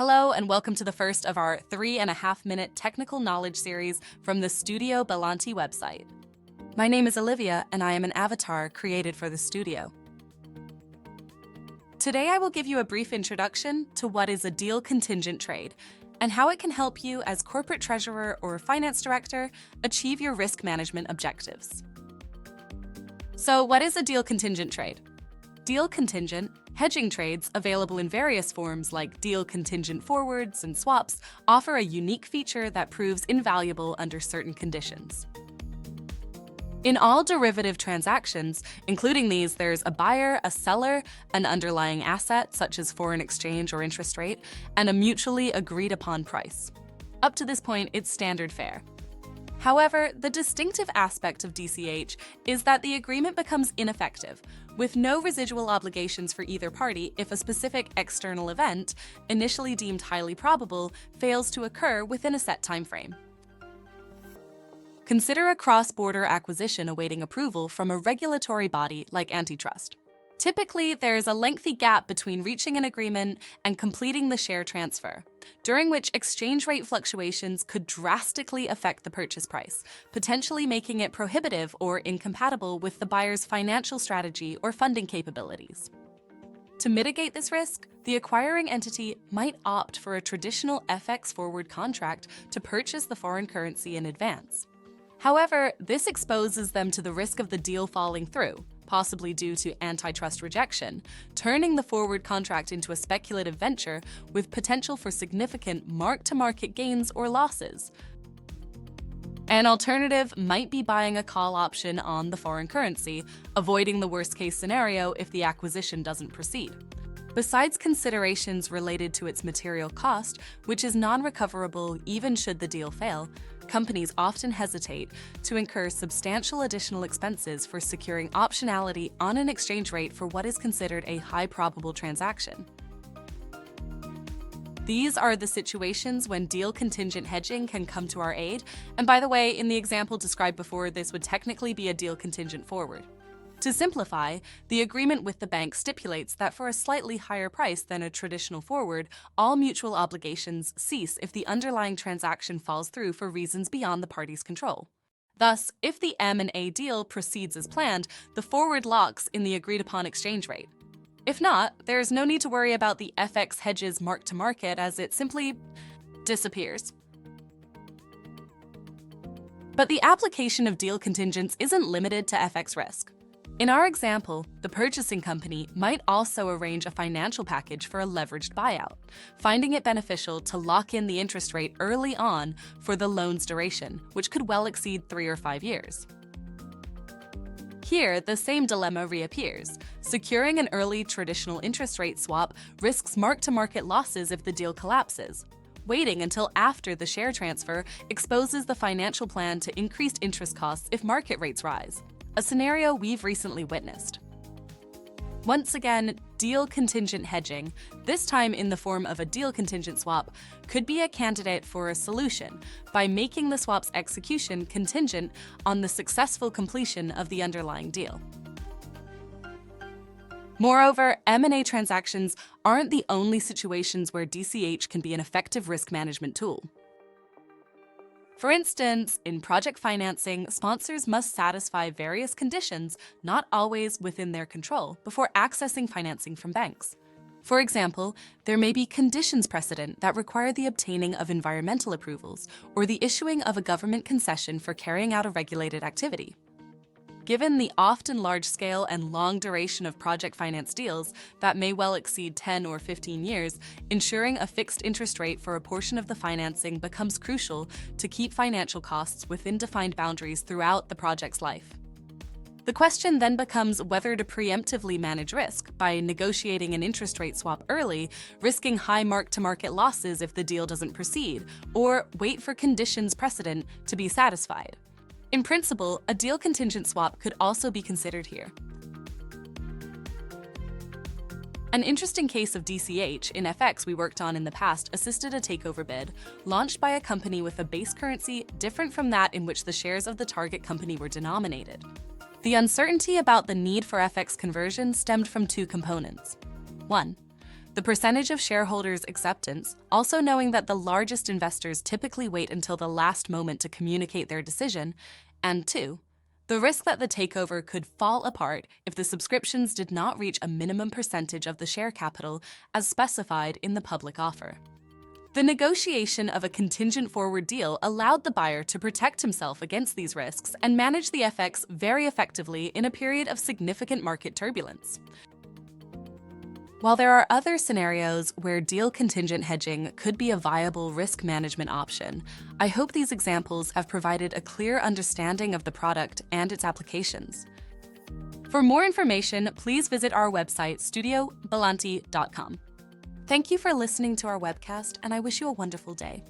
Hello and welcome to the first of our 3.5-minute technical knowledge series from the Studio Bellanti website. My name is Olivia and I am an avatar created for the studio. Today I will give you a brief introduction to what is a deal contingent trade and how it can help you as corporate treasurer or finance director achieve your risk management objectives. So what is a deal contingent trade? Deal contingent hedging trades, available in various forms like deal contingent forwards and swaps, offer a unique feature that proves invaluable under certain conditions. In all derivative transactions, including these, there's a buyer, a seller, an underlying asset such as foreign exchange or interest rate, and a mutually agreed upon price. Up to this point, it's standard fare. However, the distinctive aspect of DCH is that the agreement becomes ineffective, with no residual obligations for either party if a specific external event, initially deemed highly probable, fails to occur within a set time frame. Consider a cross-border acquisition awaiting approval from a regulatory body like antitrust. Typically, there is a lengthy gap between reaching an agreement and completing the share transfer, during which exchange rate fluctuations could drastically affect the purchase price, potentially making it prohibitive or incompatible with the buyer's financial strategy or funding capabilities. To mitigate this risk, the acquiring entity might opt for a traditional FX forward contract to purchase the foreign currency in advance. However, this exposes them to the risk of the deal falling through, possibly due to antitrust rejection, turning the forward contract into a speculative venture with potential for significant mark-to-market gains or losses. An alternative might be buying a call option on the foreign currency, avoiding the worst-case scenario if the acquisition doesn't proceed. Besides considerations related to its material cost, which is non-recoverable even should the deal fail, companies often hesitate to incur substantial additional expenses for securing optionality on an exchange rate for what is considered a high-probable transaction. These are the situations when deal contingent hedging can come to our aid, and by the way, in the example described before, this would technically be a deal contingent forward. To simplify, the agreement with the bank stipulates that for a slightly higher price than a traditional forward, all mutual obligations cease if the underlying transaction falls through for reasons beyond the parties' control. Thus, if the M&A deal proceeds as planned, the forward locks in the agreed-upon exchange rate. If not, there's no need to worry about the FX hedge's mark-to-market as it simply disappears. But the application of deal contingents isn't limited to FX risk. In our example, the purchasing company might also arrange a financial package for a leveraged buyout, finding it beneficial to lock in the interest rate early on for the loan's duration, which could well exceed 3 or 5 years. Here, the same dilemma reappears. Securing an early traditional interest rate swap risks mark-to-market losses if the deal collapses. Waiting until after the share transfer exposes the financial plan to increased interest costs if market rates rise, a scenario we've recently witnessed. Once again, deal contingent hedging, this time in the form of a deal contingent swap, could be a candidate for a solution by making the swap's execution contingent on the successful completion of the underlying deal. Moreover, M&A transactions aren't the only situations where DCH can be an effective risk management tool. For instance, in project financing, sponsors must satisfy various conditions, not always within their control, before accessing financing from banks. For example, there may be conditions precedent that require the obtaining of environmental approvals or the issuing of a government concession for carrying out a regulated activity. Given the often large-scale and long duration of project finance deals that may well exceed 10 or 15 years, ensuring a fixed interest rate for a portion of the financing becomes crucial to keep financial costs within defined boundaries throughout the project's life. The question then becomes whether to preemptively manage risk by negotiating an interest rate swap early, risking high mark-to-market losses if the deal doesn't proceed, or wait for conditions precedent to be satisfied. In principle, a deal contingent swap could also be considered here. An interesting case of DCH in FX we worked on in the past assisted a takeover bid, launched by a company with a base currency different from that in which the shares of the target company were denominated. The uncertainty about the need for FX conversion stemmed from two components. 1. The percentage of shareholders' acceptance, also knowing that the largest investors typically wait until the last moment to communicate their decision, and 2, the risk that the takeover could fall apart if the subscriptions did not reach a minimum percentage of the share capital as specified in the public offer. The negotiation of a contingent forward deal allowed the buyer to protect himself against these risks and manage the FX very effectively in a period of significant market turbulence. While there are other scenarios where deal contingent hedging could be a viable risk management option, I hope these examples have provided a clear understanding of the product and its applications. For more information, please visit our website, studiobellanti.com. Thank you for listening to our webcast, and I wish you a wonderful day.